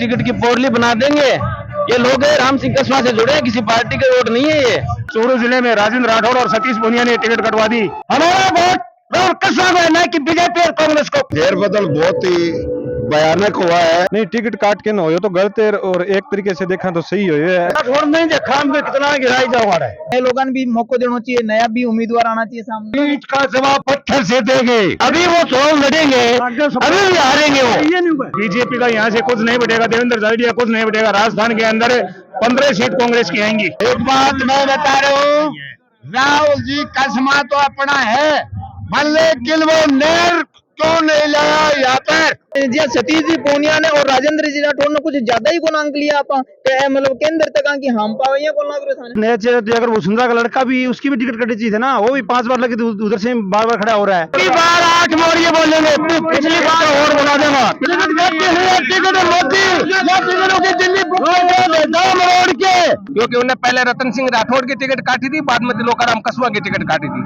Ticket की poorly बना देंगे। ये लोग राम सिंह कस्वा से जुड़े हैं, किसी पार्टी के वोट नहीं है। ये चूरू जिले में राजेंद्र राठौड़ और सतीश पूनिया ने टिकट कटवा दी। हमारा वोट कस्वा में, न कि बीजेपी और कांग्रेस को। फेरबदल बहुत ही भयानक हुआ है। नहीं, टिकट काट के न हो तो गलत है, और एक तरीके से देखा तो सही हो है। राठौड़ नहीं देखा हम कितना गिराई जाओ रहा है। नए लोगों भी मौका देना चाहिए, नया भी उम्मीदवार आना चाहिए सामने। ईंट का जवाब पत्थर से देंगे। अभी वो चुनाव लड़ेंगे, अभी भी हारेंगे वो। बीजेपी का यहाँ से कुछ नहीं बढ़ेगा, देवेंद्र झाड़िया कुछ नहीं बढ़ेगा। राजस्थान के अंदर 15 सीट कांग्रेस की आएंगी। एक बात मैं बता रहा हूँ, राहुल जी कसमा तो अपना है, लेकिन वो नेर क्यों नहीं लाया यहाँ पर। जी सतीश जी पूनिया ने और राजेंद्र जी राठौड़ ने कुछ ज्यादा ही गुनांक लिया आप, मतलब केंद्र तक कि हम पावे को अगर वसुंधरा का लड़का भी, उसकी भी टिकट कटी थी ना, वो भी 5 बार लगे उधर से बार बार खड़ा हो रहा है। पिछली बार 8 मोड़िए बोलेंगे, पिछली बार और बना देगा। टिकट मोदी दिल्ली मोड़ के, क्योंकि उन्हें पहले रतन सिंह राठौड़ की टिकट काटी थी, बाद में तिलोकाराम कस्वा की टिकट काटी थी।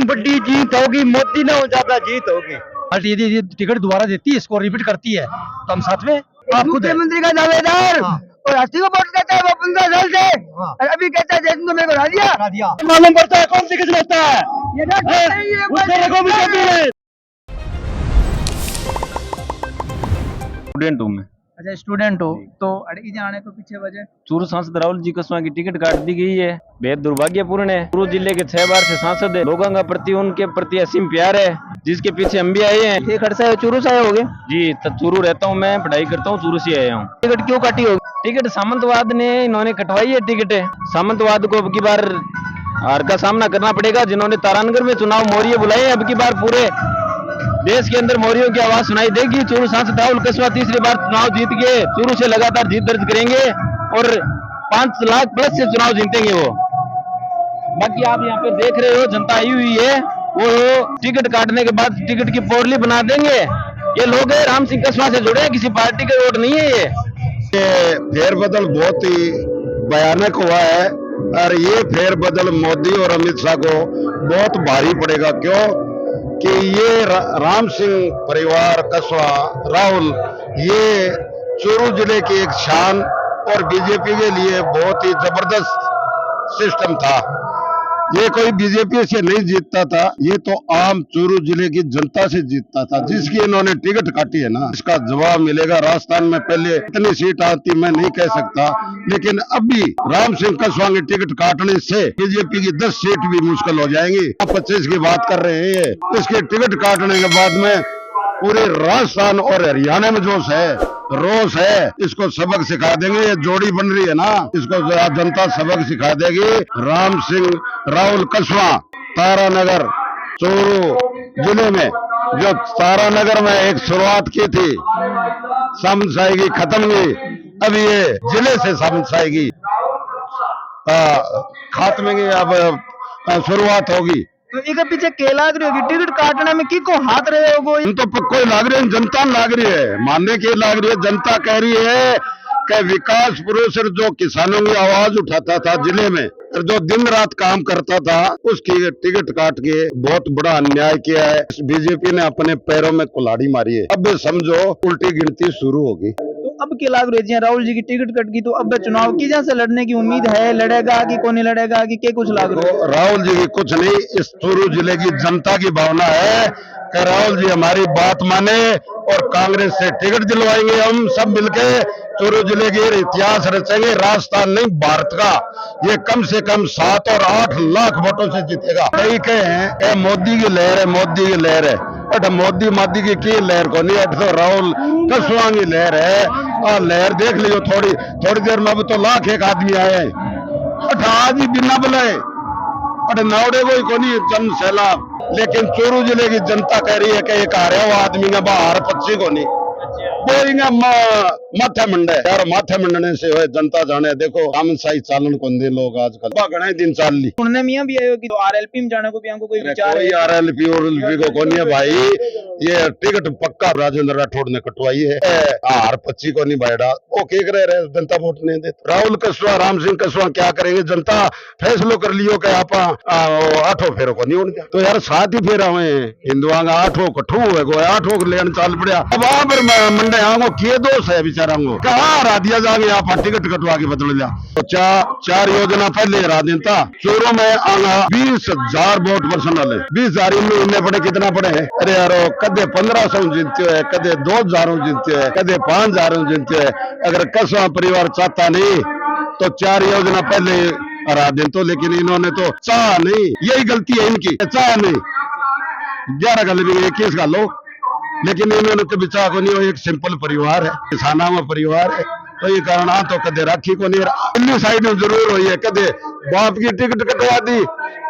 बड़ी जीत होगी, मोदी ने हो ज्यादा जीत होगी। पार्टी यदि टिकट दोबारा देती है, इसको रिपीट करती है, तो हम साथ में। आप खुद मुख्यमंत्री का दावेदार और राष्ट्रीय को वोट देता है वो 15 साल से, और अभी कहता है जैसे मेरे को हरा दिया। मालूम पड़ता है कौन सी किस्मत होता है। स्टूडेंट हूँ मैं। अच्छा स्टूडेंट हो तो अड़गी जाने को पीछे वजह चूरू सांसद राहुल जी कस्वा की टिकट काट दी गई है, बेहद दुर्भाग्यपूर्ण है। चूरू जिले के 6 बार से सांसद है, लोगों का प्रति उनके प्रति असीम प्यार है, जिसके पीछे हम भी आए हैं। ये खड़सा है चूरू से आए होगे जी, चूरू रहता हूँ मैं, पढ़ाई करता हूँ, चूरू से आया हूँ। टिकट क्यों काटी होगी? टिकट सामंतवाद ने इन्होंने कटवाई है टिकट। सामंतवाद को अब की बार हार का सामना करना पड़ेगा, जिन्होंने तारानगर में चुनाव मौर्य बुलाए हैं। अब की बार पूरे देश के अंदर मौर्यों की आवाज सुनाई देगी। चूरू सांसद राहुल कस्वा तीसरी बार चुनाव जीत के चूरू से लगातार जीत दर्ज करेंगे और 5 लाख प्लस से चुनाव जीतेंगे वो। बाकी आप यहाँ पे देख रहे हो, जनता आई हुई है, वो टिकट काटने के बाद टिकट की पोरली बना देंगे। ये लोग राम सिंह कस्वा से जुड़े हैं, किसी पार्टी के वोट नहीं है। ये फेरबदल बहुत ही भयानक हुआ है, और ये फेरबदल मोदी और अमित शाह को बहुत भारी पड़ेगा। क्यों कि ये राम सिंह परिवार कस्वा राहुल, ये चूरू जिले की एक शान और बीजेपी के लिए बहुत ही जबरदस्त सिस्टम था। ये कोई बीजेपी से नहीं जीतता था, ये तो आम चूरू जिले की जनता से जीतता था, जिसकी इन्होंने टिकट काटी है ना, इसका जवाब मिलेगा। राजस्थान में पहले इतनी सीट आती मैं नहीं कह सकता, लेकिन अभी राम सिंह कस्वा की टिकट काटने से बीजेपी की 10 सीट भी मुश्किल हो जाएंगी। 25 की बात कर रहे हैं, इसके टिकट काटने के बाद में पूरे राजस्थान और हरियाणा में जोश है, रोष है। इसको सबक सिखा देंगे, ये जोड़ी बन रही है ना, इसको जनता सबक सिखा देगी। राम सिंह राहुल कस्वा तारानगर चूरू जिले में, जो तारानगर में एक शुरुआत की थी, समझाएगी खत्म हुई, अब ये जिले से समझाएगी खात्मे की अब शुरुआत होगी। तो एक पीछे के लाग रही होगी टिकट काटने में, की को हाथ रहे होगो? तो पक्को लाग रही है, जनता लाग रही है, मानने की लाग रही है। जनता कह रही है कि विकास पुरुष जो किसानों की आवाज उठाता था जिले में, जो दिन रात काम करता था, उसकी टिकट काट के बहुत बड़ा अन्याय किया है। बीजेपी ने अपने पैरों में कुल्हाड़ी मारी है। अब समझो उल्टी गिनती शुरू होगी। तो अब के लाग रही है राहुल जी की टिकट कट गई, तो अब चुनाव की जैसे लड़ने की उम्मीद है? लड़ेगा कि कौन नहीं लड़ेगा कि क्या कुछ लाग रहा है? राहुल जी की कुछ नहीं, इस चूरू जिले की जनता की भावना है कि राहुल जी हमारी बात माने और कांग्रेस से टिकट दिलवाएंगे। हम सब मिलके चूरू जिले के इतिहास रचेंगे। राजस्थान नहीं, भारत का ये कम से कम 7 और 8 लाख वोटों से जीतेगा। कई कहे हैं मोदी की लहर है, मोदी की लहर है। अट मोदी की लहर को नहीं, अट तो राहुल कस्वा की लहर है। और लहर देख लियो, थोड़ी देर में अब तो 1 लाख आदमी आए। अट आज ही बिना बुलाए अट नावड़े को ही कोनी चंद सैलाब, लेकिन चूरू जिले की जनता कह रही है कि एक हारे हुआ आदमी का बाहर 25 को नहीं माथे मंडे यार, माथे मंडने से हुए जनता जाने। देखो कामनशाही चालन को दे लोग आजकल घने दिन चाल ली। सुनने मियां भी आयो कि तो आरएलपी में जाने को भी हमको कोई विचार है? आरएलपी को कोनी है भाई, ये टिकट पक्का राजेंद्र राठौड़ ने कटवाई है। हार 25 को नहीं बैठा, वो केक रहे जनता वोट नहीं देती। राहुल कस्वा राम सिंह कस्वा क्या करेंगे? जनता फैसलो कर लियो कि आप 8 फेरों को नहीं उड़ गया, तो यार 7 ही फेरा हुए हिंदुआ का 8 कठू है, 8 लेन चाल पड़ा। अब वहां पर मंडे मैं आऊंगा किए दोष है बेचारा को कहा हरा दिया जाएंगे यहाँ पर टिकट कटवा के बदल दिया तो चार योजना पहले हरा देता चोरों में आना 20,000 वोट पर्सनल है 20,000 इनमें पड़े कितना पड़े है अरे यार कदे 1500 जीतते है कदे 2,000 जीतते है कदे 5,000 जीतते है अगर कसवा परिवार चाहता नहीं तो 4 योजना पहले हरा दे तो लेकिन इन्होंने तो चाह नहीं यही गलती है इनकी चाह नहीं 11 गल भी 21 गालो लेकिन इन्होंने तो बिचा को नहीं एक सिंपल परिवार है किसाना में परिवार है तो ये कारण आ तो कदे राखी को नहीं साइड में जरूर हुई है कदे बाप की टिकट कटवा दी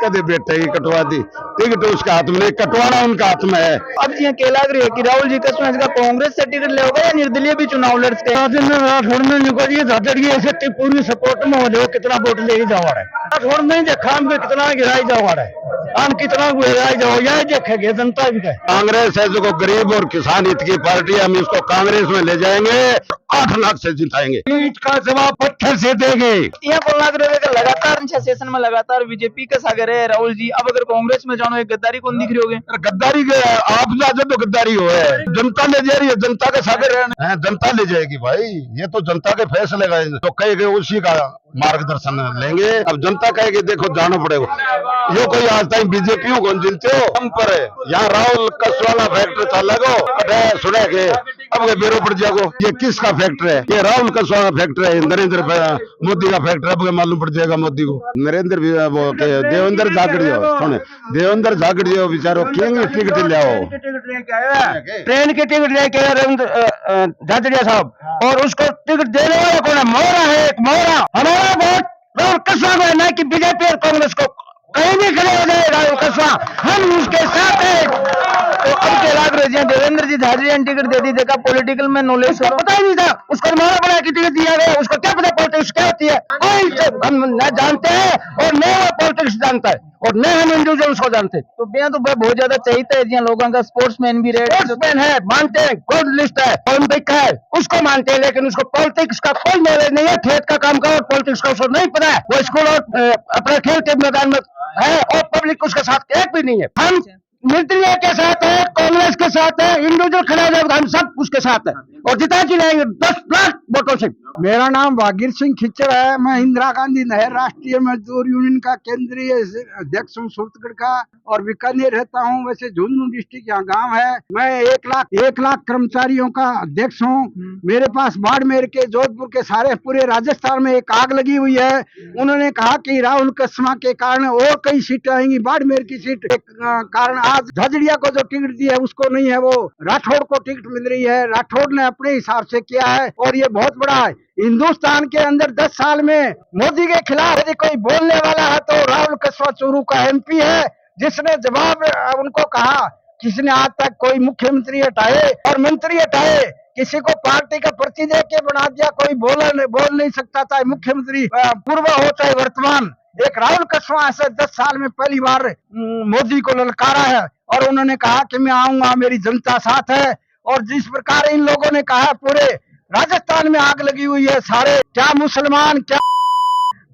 कदे बेटे की कटवा दी टिकट उसका हाथ में नहीं कटवाना उनका हाथ में है अब जी क्या लग रही है कि राहुल जी कसम का कांग्रेस से टिकट ले होगा या निर्दलीय भी चुनाव लड़ सकते हैं पूरी सपोर्ट में हो जाओ कितना वोट ले जाओ रहा है राठौड़ नहीं देखा हम कितना गिराई जाओ रहा है हम कितना गिराई जाओ यह देखेंगे जनता भी कांग्रेस है जो गरीब और किसान हित की पार्टी है हम इसको कांग्रेस में ले जाएंगे 8 लाख से जिताएंगे ईट का जवाब पत्थर से देंगे यहाँ को लग रहा है कि लगातार अच्छा सेशन में लगातार बीजेपी का सागर है राहुल जी अब अगर कांग्रेस में जानो एक गद्दारी कौन दिख रही होगी गद्दारी आप जा तो गद्दारी हो है जनता ले जा रही है जनता का सागर है जनता ले जाएगी भाई ये तो जनता के फैसले का तो कहेंगे उसी का मार्गदर्शन लेंगे अब जनता कहेगी देखो जाना पड़ेगा यो कोई आज तक बीजेपी को जिलते हो हम पर यहाँ राहुल कसवाला फैक्ट्री था लगो सुने के अब बेरो पड़ जाओ ये किसका फैक्ट्री है ये राहुल कसवाला फैक्ट्री है नरेंद्र मोदी का फैक्ट्री अब मालूम पड़ जाएगा मोदी को नरेंद्र देवेंद्र झाकड़ियो सुने देवेंद्र झाकड़ियो बेचारो क्यों टिकट ले आओ ट्रेन की टिकट लेके झाकड़िया साहब और उसको टिकट देने वाला कौन है मोहरा है एक मोहरा हमारा वोट राहुल कसवा को है ना कि बीजेपी और कांग्रेस को कहीं भी खड़े हो जाए राहुल कसवा हम उसके साथ हैं तो अब क्या लग रहा है देवेंद्र जी झाझड़िया टिकट दे दी देखा पॉलिटिकल में नॉलेज पता ही नहीं था उसको मारा बड़ा की टिकट दिया गया उसको क्या पता पॉलिटिक्स क्या होती है कोई हम न जानते हैं और न वो पॉलिटिक्स जानता है और न हम इंडिविजुअल उसको जानते हैं तो बेया तो बहुत ज्यादा चाहिए है लोगों का स्पोर्ट्समैन भी रहे स्पोर्ट्समैन है मानते हैं गोल्ड लिस्ट है ओलंपिक है उसको मानते हैं लेकिन उसको पॉलिटिक्स का कोई नॉलेज नहीं है खेत का काम का और पॉलिटिक्स का उसको नहीं पता है वो स्कूल और अपने खेल के मैदान में है और पब्लिक उसके साथ एक भी नहीं है हम मिलिट्री के साथ है कांग्रेस के साथ है इंडिविजुअल खड़ा हो जाएगा हम सब उसके साथ है और जिता जिलाएंगे 10 लाख वोटों से। मेरा नाम भागीर सिंह खिच्चर है। मैं इंदिरा गांधी नहर राष्ट्रीय मजदूर यूनियन का केंद्रीय अध्यक्ष हूँ सूरतगढ़ का और बीकानेर रहता हूँ। वैसे झुंझुनू डिस्ट्रिक्ट यहाँ गांव है। मैं 1 लाख कर्मचारियों का अध्यक्ष हूँ। मेरे पास बाड़मेर के जोधपुर के सारे पूरे राजस्थान में एक आग लगी हुई है। उन्होंने कहा कि राहुल कसमा के कारण और कई सीटें आएंगी। बाड़मेर की सीट के कारण आज झाझड़िया को जो टिकट दी है उसको नहीं है, वो राठौड़ को टिकट मिल रही है। राठौड़ ने अपने हिसाब से किया है और ये बहुत बड़ा है। हिंदुस्तान के अंदर 10 साल में मोदी के खिलाफ यदि कोई बोलने वाला है तो राहुल कसवा चूरू का MP है, जिसने जवाब उनको कहा। किसी ने आज तक कोई मुख्यमंत्री हटाए और मंत्री हटाए, किसी को पार्टी का पर्ची दे के बना दिया, कोई बोल नहीं सकता, चाहे मुख्यमंत्री पूर्व हो चाहे वर्तमान। एक राहुल कसवा ऐसे 10 साल में पहली बार मोदी को ललकारा है और उन्होंने कहा कि मैं आऊंगा, मेरी जनता साथ है। और जिस प्रकार इन लोगों ने कहा पूरे राजस्थान में आग लगी हुई है, सारे क्या मुसलमान क्या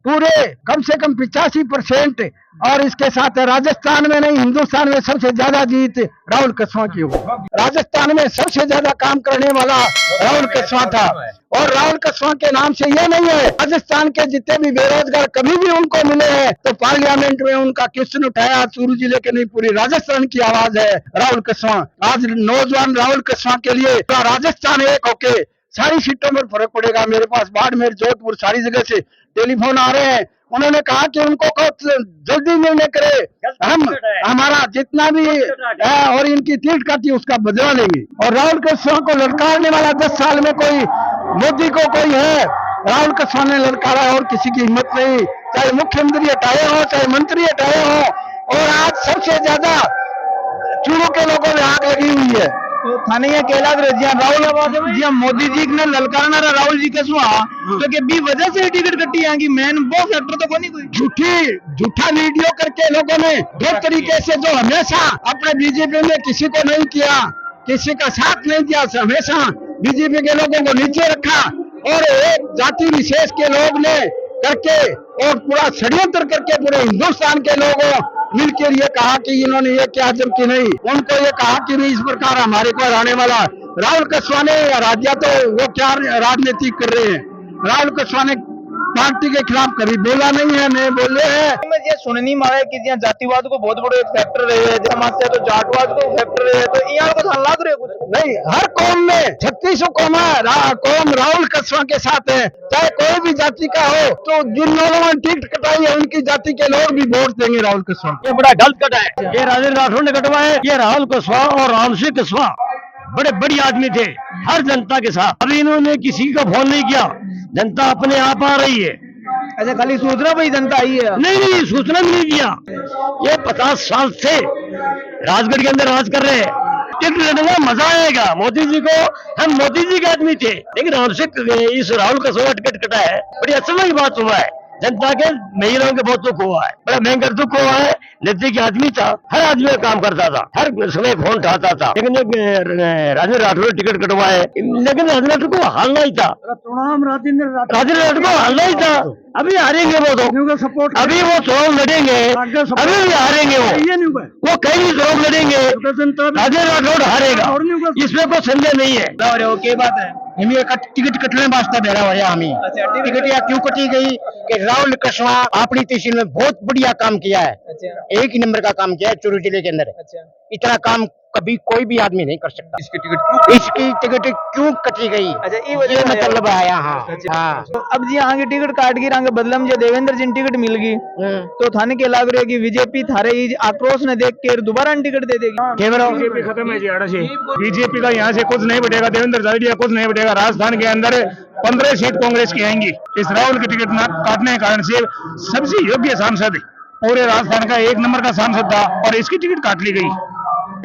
पूरे कम से कम 85% और इसके साथ राजस्थान में नहीं हिंदुस्तान में सबसे ज्यादा जीत राहुल कसवा की हो। राजस्थान में सबसे ज्यादा काम करने वाला राहुल कसवा था और राहुल कसवा के नाम से ये नहीं है। राजस्थान के जितने भी बेरोजगार कभी भी उनको मिले हैं तो पार्लियामेंट में उनका क्वेश्चन उठाया। चूरू जिले के नहीं पूरी राजस्थान की आवाज है राहुल कसवा। आज नौजवान राहुल कसवा के लिए राजस्थान एक होके सारी सीटों पर फर्क पड़ेगा। मेरे पास बाड़मेर जोधपुर सारी जगह से टेलीफोन आ रहे हैं। उन्होंने कहा कि उनको जल्दी निर्णय करे, हम हमारा जितना भी है और इनकी टिकट काटी उसका बदला लेंगे। और राहुल कसवा को ललकारने वाला 10 साल में कोई मोदी को कोई है, राहुल कसवा ने ललकारा और किसी की हिम्मत नहीं, चाहे मुख्यमंत्री हटाए हो चाहे मंत्री हटाए हो। और आज सबसे ज्यादा चूरू के लोगों में आग लगी हुई है। तो थाने ये कहला राहुल जी मोदी जी ने ललकारना राहुल जी कसवा तो के भी वजह से टिकट कटी आएंगी। मेन वो फैक्टर तो कोई कोई झूठा वीडियो करके लोगों ने दो तरीके से जो हमेशा अपने बीजेपी में किसी को नहीं किया, किसी का साथ नहीं दिया, हमेशा बीजेपी के लोगों को नीचे रखा और एक जाति विशेष के लोग ने करके और पूरा षड्यंत्र करके पूरे हिंदुस्तान के लोगों मिलकर ये कहा कि इन्होंने ये किया, जबकि नहीं, उनको ये कहा कि नहीं, इस प्रकार हमारे को आने वाला राहुल कस्वाने या राजा तो वो क्या राजनीति कर रहे हैं। राहुल कस्वाने पार्टी के खिलाफ कभी बोला नहीं है, नहीं बोले हैं। में ये सुननी मारे कि ज्यादा जातिवाद को बहुत बड़ो एक फैक्टर रहे है, समस्या तो जाटवाद को फैक्टर रहे है, तो यहाँ को लाग रहे कुछ नहीं, हर कौम में 36 कौम है, कौम राहुल कस्वा के साथ है, चाहे कोई भी जाति का हो। तो जिन लोगों ने टिकट कटाई है उनकी जाति के लोग भी वोट देंगे राहुल कस्वा। ये बड़ा गलत कटा है, ये राजेंद्र राठौड़ ने कटवा है। ये राहुल कस्वा और राम सिंह कस्वा बड़े बड़ी आदमी थे हर जनता के साथ। अभी इन्होंने किसी का फोन नहीं किया, जनता अपने आप आ रही है। अच्छा, खाली सूचना भाई जनता आई है? नहीं, सूचना भी नहीं दिया। ये 50 साल से राजगढ़ के अंदर राज कर रहे हैं। टिकट लेने मजा आएगा मोदी जी को, हम मोदी जी के आदमी थे, लेकिन हमसे इस राहुल का 100 टिकट कटा है। बड़ी असल की बात हुआ है, जनता के महिलाओं के बहुत दुख हुआ है, बड़ा भयंकर दुख हुआ है। नजदीकी आदमी था, हर आदमी का काम करता था, हर समय फोन उठाता था, लेकिन राजेंद्र राठौड़ ने टिकट कटवाए, लेकिन राजेंद्र राठौड़ को हारना ही था। राजेंद्र राठौड़ को हारना ही था। अभी हारेंगे वो तो, सपोर्ट अभी वो चुनाव लड़ेंगे, अभी भी हारेंगे वो कहीं भी चुनाव लड़ेंगे, राजेंद्र राठौड़ हारेगा, इसमें कोई संदेह नहीं है। क्या बात है? टिकट कटने वास्ते बेरा हुआ हमें। टिकट या क्यों कटी गई कि राहुल कस्वा अपनी तहसील में बहुत बढ़िया काम किया है। एक ही नंबर का काम किया है चूरू जिले के अंदर। इतना काम कभी कोई भी आदमी नहीं कर सकता। इसकी टिकट क्यों कटी गई? ये मतलब है यहाँ। हाँ, तो अब जी आगे टिकट काट गी रंग बदलम जो देवेंद्र जी टिकट मिल गई, तो थाने के लाग रहे कि बीजेपी थारे आक्रोश ने देख के दोबारा टिकट दे देगी। बीजेपी खत्म है जी, आड़ा से बीजेपी का यहाँ से कुछ नहीं बढ़ेगा, देवेंद्र झाड़िया कुछ नहीं बढ़ेगा। राजस्थान के अंदर 15 सीट कांग्रेस की आएंगी। इस राहुल की टिकट न काटने के कारण से सबसे योग्य सांसद पूरे राजस्थान का 1 नंबर का सांसद था और इसकी टिकट काट ली गई।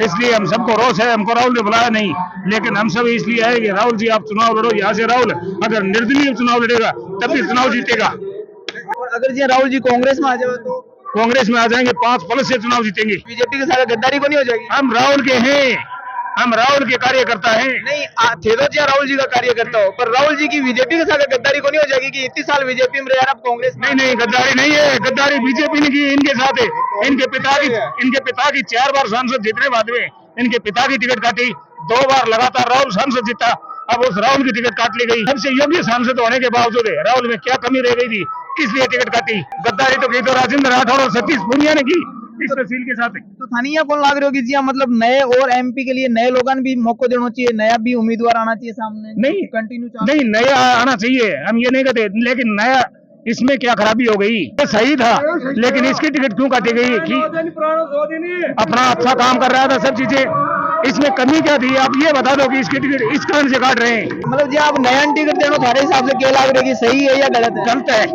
इसलिए हम सबको रोष है। हमको राहुल ने बुलाया नहीं, लेकिन हम सब इसलिए आए कि राहुल जी आप चुनाव लड़ो। यहाँ से राहुल अगर निर्दलीय चुनाव लड़ेगा तब भी चुनाव जीतेगा। और अगर जी राहुल जी कांग्रेस में आ जाए तो कांग्रेस में आ जाएंगे, 5+ से चुनाव जीतेंगे। बीजेपी के साथ गद्दारी को नहीं हो जाएगी? हम राहुल के हैं, हम राहुल के कार्यकर्ता हैं। नहीं थे तो जी राहुल जी का कार्यकर्ता हो, पर राहुल जी की बीजेपी के साथ गद्दारी को नहीं हो जाएगी कि इतनी साल बीजेपी में रहे आप कांग्रेस में? नहीं, गद्दारी नहीं है, गद्दारी बीजेपी ने की, इनके साथ है। इनके पिता की 4 बार सांसद जीतने बाद में इनके पिता की टिकट काटी, 2 बार लगातार राहुल सांसद जीता, अब उस राहुल की टिकट काट ली गई। सबसे योग्य सांसद होने के बावजूद राहुल में क्या कमी रह गई थी, किस लिए टिकट काटी? गद्दारी तो की तो राजेंद्र राठौड़ और सतीश पूनिया ने की इस तहसील के साथ। तो थानिया कौन लाग रहे हो कि जी मतलब नए और एमपी के लिए नए लोगों भी मौका देना चाहिए, नया भी उम्मीदवार आना चाहिए सामने? नहीं, कंटिन्यू नहीं, नया आना चाहिए, हम ये नहीं कहते, लेकिन नया इसमें क्या खराबी हो गई? ये सही था, लेकिन इसकी टिकट क्यों काटी गई? कि अपना अच्छा काम कर रहा था, सब चीजें, इसमें कमी क्या थी? आप ये बता दो कि इसकी टिकट इस कारण से काट रहे हैं। मतलब जी आप नया टिकट देना तुम्हारे हिसाब से क्या लाग रहे कि सही है या गलत है? गलत है।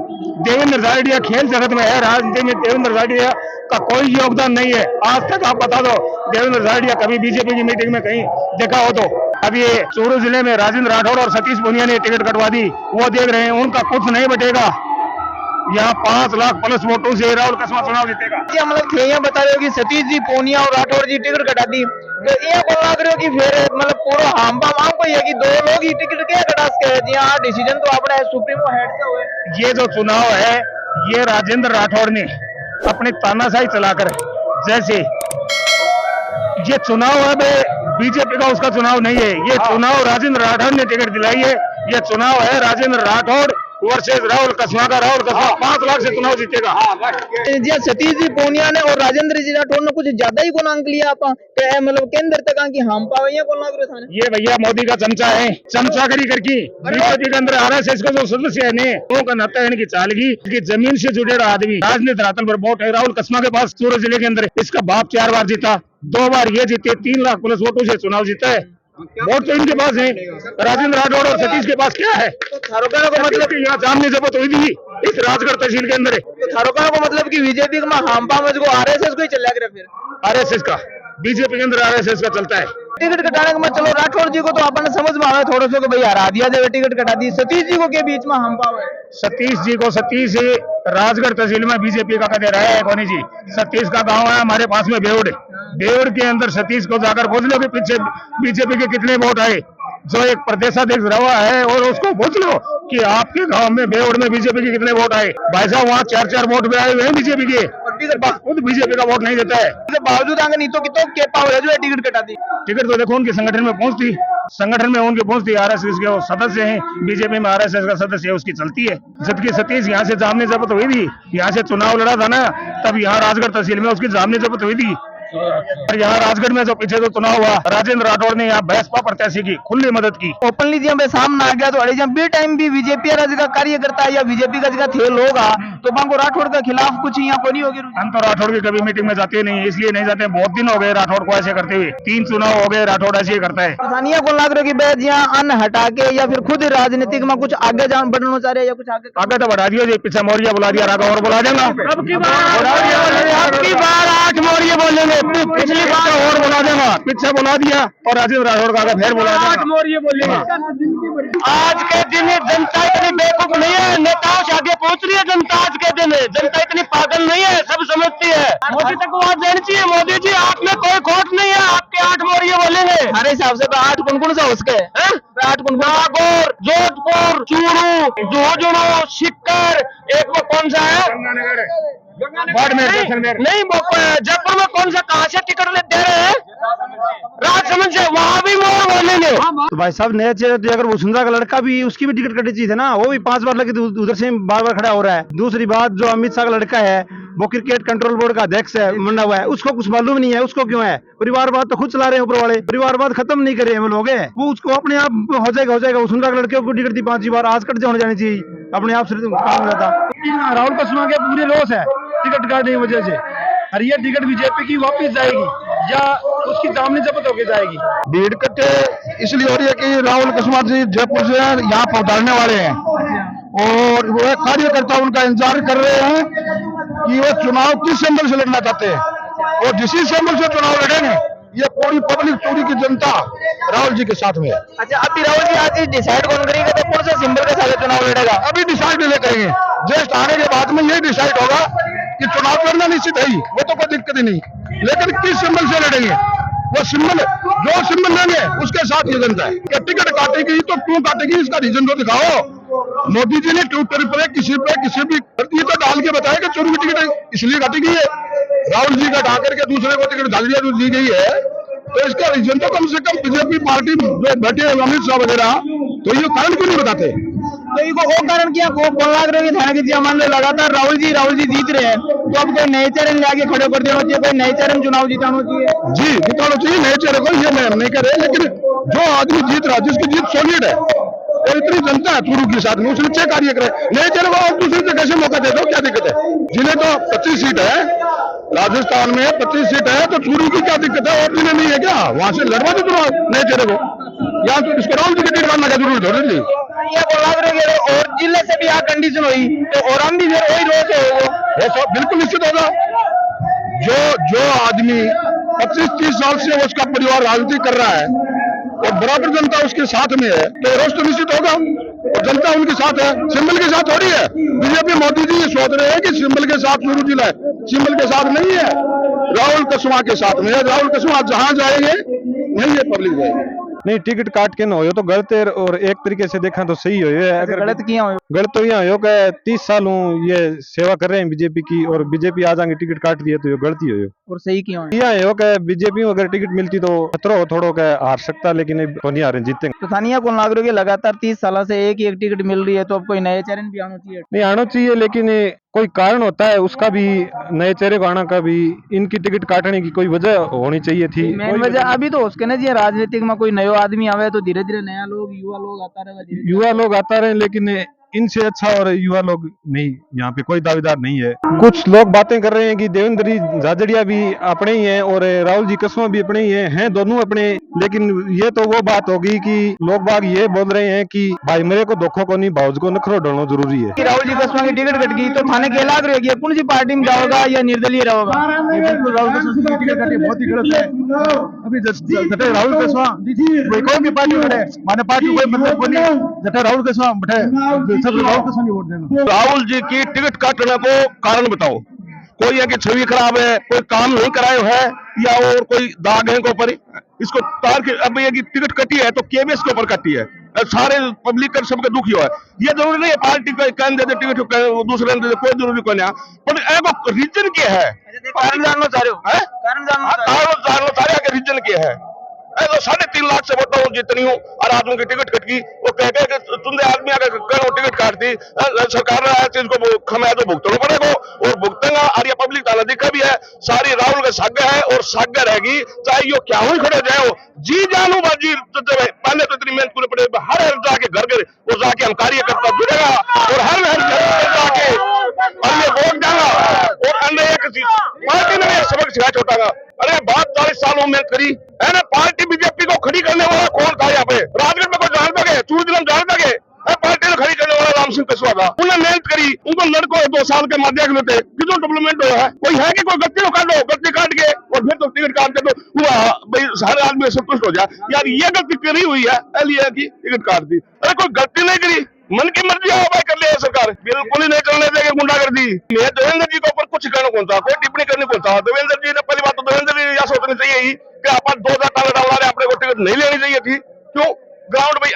देवेंद्र झाड़िया खेल जगत में है, राजनीति में देवेंद्र झाड़िया का कोई योगदान नहीं है। आज तक आप बता दो देवेंद्र झाड़िया कभी बीजेपी की मीटिंग में कहीं देखा हो तो? अब ये चूरू जिले में राजेंद्र राठौड़ और सतीश पूनिया ने टिकट कटवा दी, वो देख रहे हैं, उनका कुछ नहीं बटेगा। यहाँ 5 लाख प्लस वोटों से राहुल कस्वा चुनाव जीतेगा। मतलब ये बता रहे हो कि सतीश जी पूनिया और राठौड़ जी टिकट कटा दी, तो ये बोल लाग रहे हो कि फिर मतलब पूरा हाम्बा को ये कि 2 लोग ही टिकट क्या कटा सके? जी हाँ, डिसीजन तो अपना सुप्रीमो हेड से हुए। ये जो चुनाव है ये राजेंद्र राठौड़ ने अपने तानाशाही चलाकर, जैसे ये चुनाव है बीजेपी का, उसका चुनाव नहीं है ये चुनाव राजेंद्र राठौड़ ने टिकट दिलाई है। ये चुनाव है राजेंद्र राठौड़ वर्सेस राहुल कस्वा का। राहुल कस्वा 5 लाख से चुनाव जीतेगा। जी सतीश जी पूनिया ने और राजेंद्र जी राठौड़ ने कुछ ज्यादा ही को अंक लिया आप, मतलब केंद्र तक की हम पावे को लाग रहे थे। ये भैया मोदी का चमचा है, चमचागिरी करके बीजेपी के अंदर RSS का जो सदस्य है वो का नाता है इनकी चालगी की जमीन से जुड़े आदमी राजनीति रातल पर वोट है। राहुल कस्वा के पास चूरू जिले के अंदर इसका बाप 4 बार जीता, 2 बार ये जीते, 3 लाख प्लस वोटों से चुनाव जीता है। वोट तो इनके पास है, राजेंद्र राठौड़ और सतीश के पास क्या है? को मतलब यहाँ जामनी जबत हुई थी इस राजगढ़ तहसील के अंदर। तो थारोका को मतलब कि बीजेपी में हाम्पा में को RSS को ही चला गया, फिर RSS का बीजेपी के अंदर RSS का चलता है। टिकट कटाने के बाद चलो राठौड़ जी को तो अपन समझ में आवे थोड़ा सा भाई हरा दिया जाए, टिकट कटा दी। सतीश जी को के बीच में हम पावे? सतीश जी को, सतीश राजगढ़ तहसील में बीजेपी का कदे रहा है कोनी जी। सतीश का गांव है हमारे पास में बेउड़, बेउड़ के अंदर सतीश को जाकर पूछ लो कि पीछे बीजेपी के कितने वोट आए। जो एक प्रदेशाध्यक्ष रहा है और उसको पूछ लो कि आपके गांव में बेउड़ में बीजेपी के कितने वोट आए। भाई साहब वहाँ 4-4 वोट भी आए हुए हैं बीजेपी के। और टिकट खुद बीजेपी का वोट नहीं देता है। के बावजूद आगे नहीं तो कितो के पावर है जो टिकट कटा दी। टिकट तो देखो उनके संगठन में पहुंचती, संगठन में उनके पहुंचती, आरएसएस के वो सदस्य हैं, बीजेपी में आरएसएस का सदस्य है, उसकी चलती है। जबकि सतीश यहाँ से जामनी जब्त हुई थी, यहाँ से चुनाव लड़ा था ना, तब यहाँ राजगढ़ तहसील में उसकी जामनी जब्त हुई थी। और यहाँ राजगढ़ में जो पीछे जो चुनाव हुआ, राजेंद्र राठौड़ ने यहाँ बसपा प्रत्याशी की खुली मदद की। ओपनली जब सामने आ गया तो अड़े जब बी टाइम भी बीजेपी का कार्यकर्ता या बीजेपी का जगह थे लोग तो बांको राठौड़ के खिलाफ कुछ यहाँ को नहीं होगी। हम तो राठौड़ की कभी मीटिंग में जाते नहीं, इसलिए नहीं जाते, बहुत दिन हो गए राठौड़ को ऐसे करते हुए, 3 चुनाव हो गए राठौड़ ऐसे ही करता है। स्थानीय को लग रहा है कि बैठ यहाँ अन्न हटा के या फिर खुद राजनीतिक में कुछ आगे जान बढ़ना चाह रहे हैं या कुछ आगे तो बढ़ा दिया जी, पीछे मौर्य बुला दिया, राघव और बुला देगा। अब की बार 8 मौर्य बोलेंगे, पिछली बार और बुला देगा, पीछे बुला दिया और राजेंद्र राठौड़ का फिर बुला देगा। 8 मौर्य बोलेंगे। आज के दिन जनता इतनी बेवकूफ नहीं है, नेताओं से आगे पहुंच रही है जनता। आज के दिन जनता इतनी पागल नहीं है, सब समझती है। मोदी तक बात देनी चाहिए, मोदी जी आप में कोई खोट नहीं है, आपके 8 मौर्य बोलेंगे। हमारे हिसाब से 8 कौन से उसके 8 नागौर, जोधपुर, चूरू, झुंझुनू, सिक्कर, एक वो कौन सा है नहीं वो जयपुर में कौन सा, कहाँ से टिकट दे रहे हैं राजसमंद से, वहाँ भी वो बोलेंगे। तो भाई साहब नया चेहरा तो अगर वसुंधरा का लड़का भी, उसकी भी टिकट कटी चाहिए थी ना, वो भी 5 बार लगे उधर से बार बार खड़ा हो रहा है। दूसरी बात, जो अमित शाह का लड़का है वो क्रिकेट कंट्रोल बोर्ड का अध्यक्ष है, मंडा हुआ है, उसको कुछ मालूम नहीं है, उसको क्यों है? परिवारवाद तो खुद चला रहे हैं ऊपर वाले, परिवारवाद खत्म नहीं करे हम लोग, वो उसको अपने आप हो जाएगा। वसुंधरा के लड़के को टिकट दी 5 बार, आज कट होने जानी चाहिए, अपने आप से काम हो जाता। राहुल का सुना के पूरे लॉस है टिकट काटने की वजह से, और ये टिकट बीजेपी की वापस जाएगी या उसकी जामनी जब्त होकर जाएगी। भीड़ इकट्ठे इसलिए हो रही है कि राहुल कुशवाहा जी जयपुर से यहाँ पहुंचाने वाले हैं और वो कार्यकर्ता उनका इंतजार कर रहे हैं कि वो चुनाव किस सिंबल से लड़ना चाहते हैं और जिस सिंबल से चुनाव लड़ेंगे, ये पूरी पब्लिक, पूरी की जनता राहुल जी के साथ में है। अच्छा, अभी राहुल जी आज डिसाइड कौन करेगा तो कौन से सिंबल के साथ चुनाव लड़ेगा? अभी डिसाइड नहीं करेंगे, जस्ट आने के बाद में यही डिसाइड होगा कि चुनाव लड़ना निश्चित है ही, वो तो कोई दिक्कत ही नहीं, लेकिन किस सिंबल से लड़ेंगे, वो सिंबल जो सिंबल लेंगे उसके साथ ये जनता है। क्या टिकट काटेगी तो क्यों काटेगी, इसका रीजन तो दिखाओ। मोदी जी ने ट्विटर पर किसी भी ये तो डाल के बताया कि चोरी की टिकट इसलिए काटेगी है, राहुल जी का हटा करके दूसरे को टिकट डाल दिया दी गई है, तो इसका रीजन तो कम से कम बीजेपी पार्टी जो बैठे अमित शाह वगैरह, तो ये कारण क्यों नहीं बताते? तो इनको वो कारण क्या को लग रहा है कि मान लो लगातार राहुल जी जीत रहे हैं, तो अब कोई नए चेहरे ले आके खड़े कर देना चाहिए, कोई नए चेहरे चुनाव जिताना चाहिए। जी जिताना चाहिए नए चेहरे को, ये मैं नहीं कर रहे, लेकिन जो आदमी जीत रहा, जिसकी जीत सॉलिड है और इतनी जनता है चूरू के साथ में, उसने अच्छे कार्य करे, नए चेहरे को और दूसरे से कैसे मौका दे दो, क्या दिक्कत है? जिन्हें तो 25 सीट है, राजस्थान में 25 सीट है, तो चूरू की क्या दिक्कत है? और जिन्हें नहीं है क्या, वहां से लड़वा दो चुनाव नए चेहरे को, यहाँ तो इसको राहुल जी की टिकट मारना क्या जरूरी थोड़ी थी? ये बोला और जिले से भी यहाँ कंडीशन हुई तो और हम भी फिर वही रोज वो बिल्कुल निश्चित होगा। जो आदमी 25-30 साल से उसका परिवार राजनीति कर रहा है और बराबर जनता उसके साथ में है, तो रोज तो निश्चित होगा और जनता उनके साथ है, सिंबल के साथ हो रही है। बीजेपी मोदी जी ये सोच रहे हैं कि सिंबल के साथ चूरू जिला है, सिंबल के साथ नहीं है, राहुल कुशवाहा के साथ में है। राहुल कुशवाहा जहां जाएंगे वहीं ये पब्लिक जाएगी। नहीं, टिकट काट के ना हो तो गलत है, और एक तरीके से देखा तो सही हो है। अगर गलत किया हो गलत तो यहाँ हो कि 30 साल हूँ ये सेवा कर रहे हैं बीजेपी की, और बीजेपी आ जाएंगे टिकट काट दिए तो ये गलती हो। और सही क्यों है? यहाँ हो कि बीजेपी अगर टिकट मिलती तो खतरा हो थोड़ा का हार सकता, लेकिन तो नहीं हारे, जीतेंगे। तो स्थानीय कौन लग रहा है लगातार 30 साल से एक ही एक टिकट मिल रही है, तो अब कोई नए चेहरे भी आना चाहिए? नहीं आना चाहिए, लेकिन कोई कारण होता है उसका भी, नए चेहरे को आना का भी, इनकी टिकट काटने की कोई वजह होनी चाहिए थी। मेन वजह अभी तो उसके ना जी राजनीतिक में कोई नया आदमी आवे तो धीरे धीरे नया लोग युवा लोग आता रहेगा, युवा लोग आता रहे, लेकिन इनसे अच्छा और युवा लोग नहीं, यहाँ पे कोई दावेदार नहीं है। कुछ लोग बातें कर रहे हैं कि देवेंद्र झाझड़िया भी अपने ही हैं और राहुल जी कुशवाहा भी अपने ही हैं दोनों अपने, लेकिन ये तो वो बात होगी कि लोग बाग ये बोल रहे हैं कि भाई मेरे को धोखो को नहीं, भाउज को नखरो डालना जरूरी है। राहुल जी कुशवाहा की टिकट कट गई तो थाने के लाग रही है, कौन सी पार्टी में जाओगा या निर्दलीय रहोगा? बिल्कुल राहुल कुशवाहा की टिकट कटी बहुत ही गलत है। अभी जटे राहुल कुशवाहा कोई भी पार्टी बैठे, माने पार्टी कोई मतलब को नहीं, जटे राहुल कुशवाहा बैठे सब राहुल कुशवाहा की वोट देना। राहुल जी की टिकट काटने को कारण बताओ, कोई है कि छवि खराब है, कोई काम नहीं कराए है, या और कोई दाग है ऊपर, इसको तार के अब ये की टिकट कटी है तो केबीएस के ऊपर कटी है, सारे पब्लिक का सबके दुखी है। ये जरूरी नहीं है पार्टी का कहने दे टिकट दूसरे ने दे, कोई जरूरी कोई नहीं, पर एगो रीजन क्या है, कारण जानना चाह रहे हो? कारण जानना चाह रहे हो? कारण सारे के रीजन क्या है। 3.5 लाख से वोटा हूँ जितनी हूँ और आदमी की टिकट कट गई, वो कह के तुमने आदमी अगर टिकट काट दी, सरकार ने चीज को खमिया तो भुगतना पड़ेगा और भुगतेगा। और ये पब्लिक का नदी का भी है, सारी राहुल का साग्य है और साग्य रहेगी, चाहे यो क्या हुई खड़े जाए हो जी जानू बाजी। पहले तो इतनी मेहनत करनी पड़ेगी, हर जाके घर घर वो जाके हम कार्यकर्ता जुड़ेगा और हर घर जाके और ये वोट डाला और अन्य एक पार्टी ने एक सबक सिखाया छोटा का। अरे बात 40 सालों में करी है ना, पार्टी बीजेपी को खड़ी करने वाला कौन था यहाँ पे? राजगढ़ में कोई जानता है? चूड़जिलम जानता है? पार्टी ने खड़ी करने वाला राम सिंह कस्वा था, उन्हें मेहनत करी, उनको लड़कों 2 साल के माध्यम में थे, कितना डेवलपमेंट हुआ है? कोई है कि कोई गलती काट लो, गलती काट के और फिर तो टिकट काट के तो हुआ भाई हर आदमी संतुष्ट हो जाए, यार ये गलती करी हुई है इसलिए की टिकट काट दी। अरे कोई गलती नहीं करी, मन की मर्जी हो भाई कर लिया सरकार, बिल्कुल ही नहीं चलने देंगे गुंडागर्दी। मैं देवेंद्र जी के ऊपर कुछ कहना कौन था, कोई टिप्पणी करनी कौन था। देवेंद्र जी ने पहली बात तो देवेंद्र जी यह सोचनी चाहिए ही कि अपन 2000 डालर डाल रहे, अपने को टिकट नहीं लेनी चाहिए थी। क्यों ग्राउंड भाई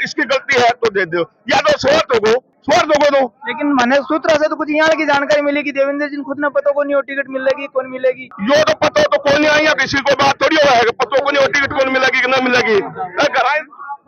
इसकी गलती है तो दे दो, या तो स्वार्थ होगो दो। लेकिन मैंने सूत्र से तो कुछ यहाँ की जानकारी मिली कि देवेंद्र जी खुद ने पता को नहीं हो टिकट मिलेगी कौन मिलेगी, यो तो पता तो कोई नहीं आई, किसी को बात थोड़ी हुआ है, पता को नहीं हो टिकट कौन मिलेगी कि नहीं मिलेगी।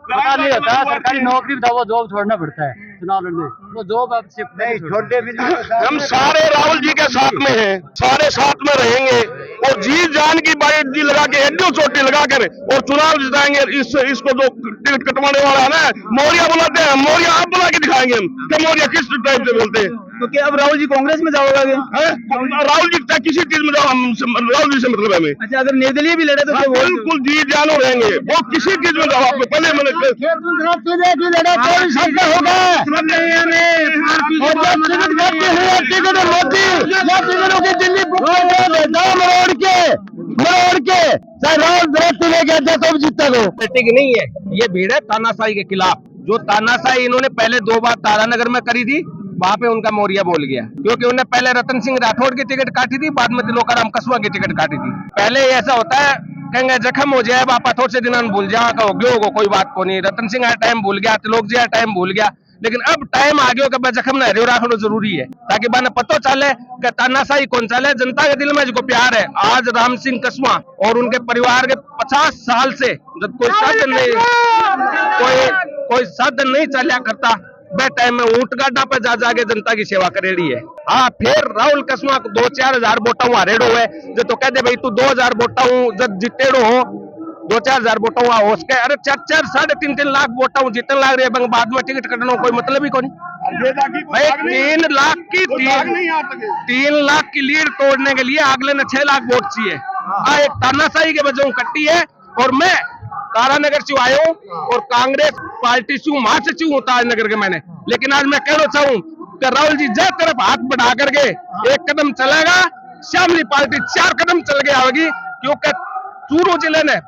पता नहीं होता, सरकारी नौकरी था वो जॉब छोड़ना पड़ता है चुनाव लड़ने, वो जॉब अब नहीं छोड़ते भी। हम सारे राहुल जी के साथ में हैं, सारे साथ में रहेंगे और जी जान की बाइट जी लगा के एड्यो चोटी लगा कर और चुनाव जिताएंगे। इसको जो टिकट कटवाने वाला है ना, मौर्या बुलाते हैं, मौर्या आप बुला के दिखाएंगे हम कि मौर्या किस टाइप से बोलते हैं। तो क्या अब राहुल जी कांग्रेस में जाओगे? राहुल जी चाहे किसी चीज में जाओ, हम राहुल जी से मतलब है हमें। अच्छा, अगर निर्दलीय भी लड़े तो क्या वोट? बिल्कुल जी जानो रहेंगे, वो किसी चीज में जाओ। आपको पहले मैंने नहीं है, ये भीड़ है तानाशाही के खिलाफ। जो तानाशाही इन्होंने पहले 2 बार तारानगर में करी थी, वहाँ पे उनका मौर्या बोल गया, क्योंकि उन्होंने पहले रतन सिंह राठौड़ की टिकट काटी थी, बाद में तिलोकाराम कस्वा की टिकट काटी थी। पहले ऐसा होता है, कहेंगे जख्म हो जाए बापा थोड़े से दिन भूल जा हो कोई बात को नहीं। रतन सिंह टाइम भूल गया, तिलोक जी टाइम भूल गया, लेकिन अब टाइम आ गया कि जख्म न राखना जरूरी है, ताकि बाने पता चले कि तानाशाही कौन चले। जनता के दिल में जिसको प्यार है, आज राम सिंह कस्वा और उनके परिवार के 50 साल से जब कोई साधन नहीं चलिया करता, वह टाइम में ऊंट गाडा पे जा जाके जनता की सेवा करेड़ी है। हाँ, फिर राहुल कस्वा 2-4 हजार वोटा हारेड़ो है, जो तो कह दे भाई तू 2000 वोटा जब जीतेड़ो हो, 2-4 हजार वोटा हो उसके, अरे 4-4 3.5 लाख वोटा जीतने लग रहे हैं, बाद में टिकट कटना कोई मतलब ही कौन भाई। 3 लाख की लीड तोड़ने के लिए अगले ने 6 लाख वोट चाहिए। एक तानाशाही के वजह कट्टी है। और मैं तारानगर से आया हूँ और कांग्रेस पार्टी से वहां से हूँ तारानगर के मैंने, लेकिन आज मैं कहना चाहूँ कि राहुल जी जय तरफ हाथ बढ़ा करके 1 कदम चलेगा, श्यामली पार्टी 4 कदम चल के आएगी, क्योंकि चूरू जिले ने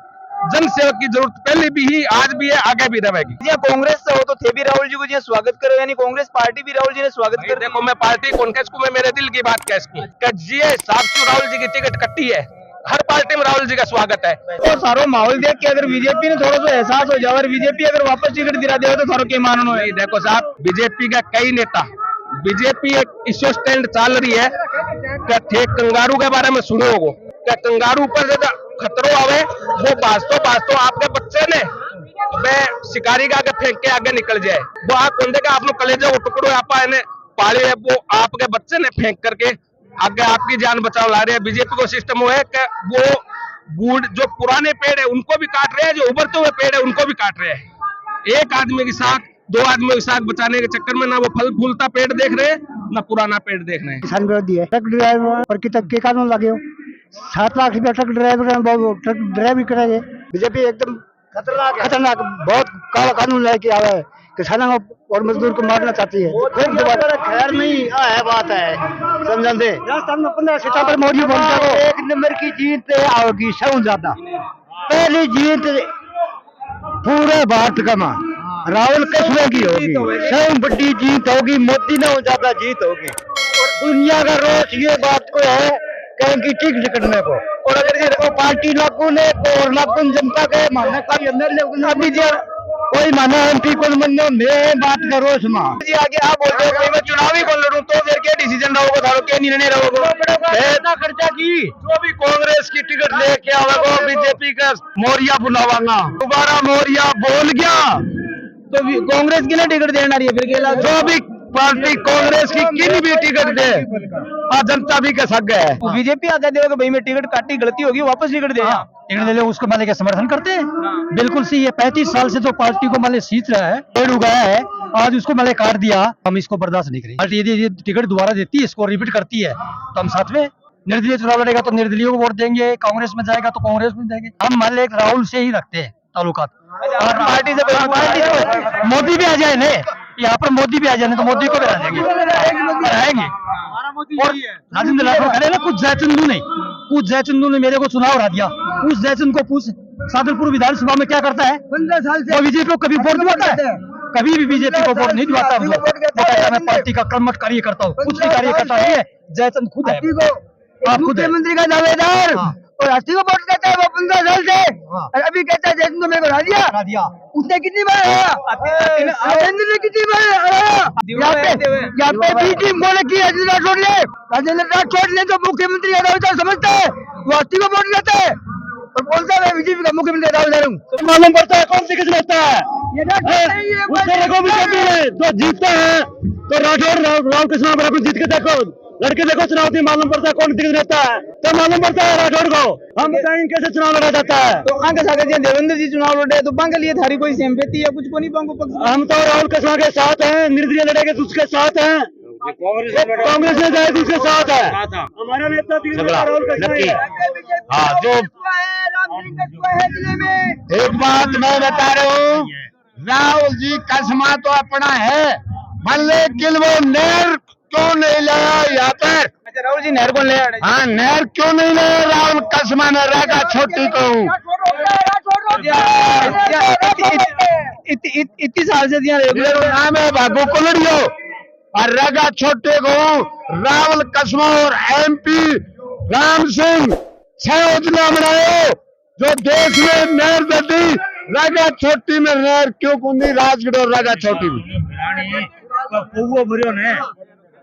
जन सेवक की जरूरत पहले भी ही, आज भी है, आगे भी रहेगी। कांग्रेस से हो तो थे भी राहुल जी को जी स्वागत करो, यानी कांग्रेस पार्टी भी राहुल जी ने स्वागत कर। देखो मैं पार्टी कौन कहूँ, मैं मेरे दिल की बात कहूँ कि जी साहब राहुल जी की टिकट कट्टी है, हर पार्टी में राहुल जी का स्वागत है। तो सारो माहौल देख के अगर बीजेपी ने थोड़ा सा एहसास हो जाए और बीजेपी अगर वापस टिकट दिला दे तो सारो क्या मानना है? देखो साहब, बीजेपी का कई नेता, बीजेपी एक इश्यू स्टैंड चल रही है कि कंगारू के बारे में सुनो हो, क्या कंगारू पर खतरो आवे, वो बास्तो आपके बच्चे ने मैं शिकारी का आगे फेंक के आगे निकल जाए, वो आप बंदे का आप लोग कलेजा वो टुकड़ो आप पाले है, वो आपके बच्चे ने फेंक करके आगे आपकी जान बचाव ला रहे हैं। बीजेपी को सिस्टम है कि वो बूढ़ जो पुराने पेड़ है उनको भी काट रहे हैं, जो उभरते हुए पेड़ है उनको भी काट रहे हैं। एक आदमी की साख, 2 आदमी की साख बचाने के चक्कर में ना वो फल फूलता पेड़ देख रहे हैं, ना पुराना पेड़ देख रहे हैं। किसान विरोधी है, ट्रक ड्राइवर पर के कानून लगे हो, 7 लाख रुपया ट्रक ड्राइवर ट्रक ड्राइव करेंगे। बीजेपी एकदम खतरनाक बहुत काला कानून लेके आवा है, किसानों और मजदूर को मारना चाहती है। खैर नहीं है बात है, समझे। राजस्थान में 15 सितंबर मोदी बोलते 1 नंबर की जीत आओगी, सबसे ज्यादा पहली जीत पूरे भारत का मां राहुल कस्बे की होगी, सबसे बड़ी जीत होगी, मोदी ने ज्यादा जीत होगी। और दुनिया का रोज ये बात को है कहेंगी टिकट कटने को, और अगर ये पार्टी लागू ने और लागू जनता के मानने का अंदर अभी कोई माना एमपी को मनो मैं बात करो इसमें जी आगे आप बोलते हो भाई मैं चुनावी कौन लड़ूं तो फिर क्या डिसीजन रहोगे थारो क्या निर्णय रहोगे खर्चा की जो भी कांग्रेस की टिकट लेके आवेगा बीजेपी का मोरिया बुलावांगा दोबारा मोरिया बोल गया तो कांग्रेस की ना टिकट देना रही है फिर क्या जो भी पार्टी कांग्रेस की किन भी टिकट दे जनता भी कह सक है बीजेपी आगे देगा भाई मैं टिकट काटी गलती होगी वापस टिकट दे टिकट ले लो उसको मान के समर्थन करते हैं बिल्कुल सही है 35 साल से जो पार्टी को मान सींच रहा है पेड़ उगाया है आज उसको मान काट दिया हम इसको बर्दाश्त नहीं करेंगे पार्टी यदि ये टिकट दोबारा देती है इसको रिपीट करती है तो हम साथ में निर्दलीय चुनाव लड़ेगा तो निर्दलीय को वोट देंगे कांग्रेस में जाएगा तो कांग्रेस में देंगे हम मान ले राहुल से ही रखते हैं ताल्लुकात पार्टी से मोदी भी आ जाए ना यहाँ पर मोदी भी आ जाए तो मोदी को भी रहेंगे और राजेंद्र राठौर कह रहे ना कुछ जयचंदू नहीं कुछ जयचंदू ने मेरे को चुनाव हरा दिया उस जयचंद को पूछ सादुलपुर विधानसभा में क्या करता है 15 साल से बीजेपी को कभी वोट दिलाता है कभी भी बीजेपी को वोट नहीं दिलाता वो कहता है मैं पार्टी का कर्मठ कार्य करता हूँ कुछ भी कार्य करता नहीं है जयचंद खुद है आप खुद मुख्यमंत्री का दावेदार और हाथी को वोट देता है वो 15 साल से और अभी कहता है जैसे मेरे को हरा दिया उसने कितनी बार हराया राजेंद्र ने कितनी बार हराया यहाँ पे बी टीम बोले की राजेंद्र राठौड़ ने तो मुख्यमंत्री का दावेदार समझता है वो हाथी को वोट देता है और बोलता है मैं बीजेपी का मुख्यमंत्री दावेदार हूँ मालूम पड़ता है कौन सी किस्मत है उससे देखो बीजेपी है जो जीतते हैं तो राठौर राहुल कृष्ण बराबर जीत के देखो लड़के देखो चुनाव में मालूम पड़ता है कौन टिकट देता है तो मालूम पड़ता है राठौर को हम बताएंगे कैसे चुनाव लड़ा जाता है तो आगे सागर जी देवेंद्र जी चुनाव लड़े तो बांग लिए थारी कोई सिंपैथी या कुछ को नहीं बांगो पक्ष हम तो राहुल कृष्ण के साथ हैं निर्दलीय लड़ेंगे तो उसके साथ हैं कांग्रेस में जाए तो उसके साथ है हमारा नेता राहुल कृष्ण हाँ जो एक बात मैं बता रहा हूँ राहुल जी कसमा तो अपना है लेकिन वो नहर क्यों नहीं लाया यहाँ पर अच्छा राहुल जी नहर कौन ले आए हाँ नहर क्यों नहीं लाया राहुल कसमा ने रहेगा छोटी को इतनी साल से दिया रेगुलर नाम है बाबू कुलड़ियो और रहेगा छोटे को राहुल कसमा और एमपी राम सिंह 6 योजना बनाए जो देश में नहर देती रागा छोटी में नहर क्यों कुंदी राजगढ़ और रागा छोटी में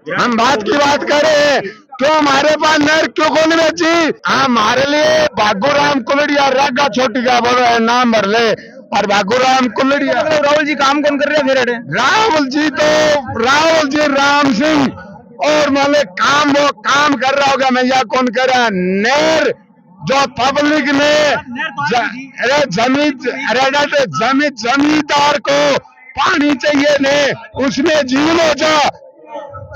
हम बात की बात कर रहे हैं क्यों हमारे पास नहर क्यों खोल बची हमारे लिए बागूराम कुलड़िया रागा छोटी का बोल रहे नाम भर ले और बागूराम कुलड़िया राहुल जी काम कौन कर रहे हैं फिर राहुल जी राम सिंह और माले काम वो काम कर रहा होगा मैया कौन कर रहा है नहर जो पब्लिक में जमींदार को पानी चाहिए ने उसमें जीवन हो जा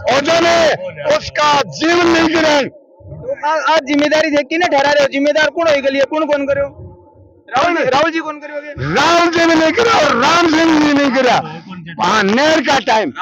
और जो ने उसका जीवन नहीं गिरे आज जिम्मेदारी देख के ना ठहरा रहे हो जिम्मेदार कौन होगा लिए कौन करो राहुल जी कौन करोगे राहुल जी भी नहीं करा और राम सिंह भी नहीं करा नहर का टाइम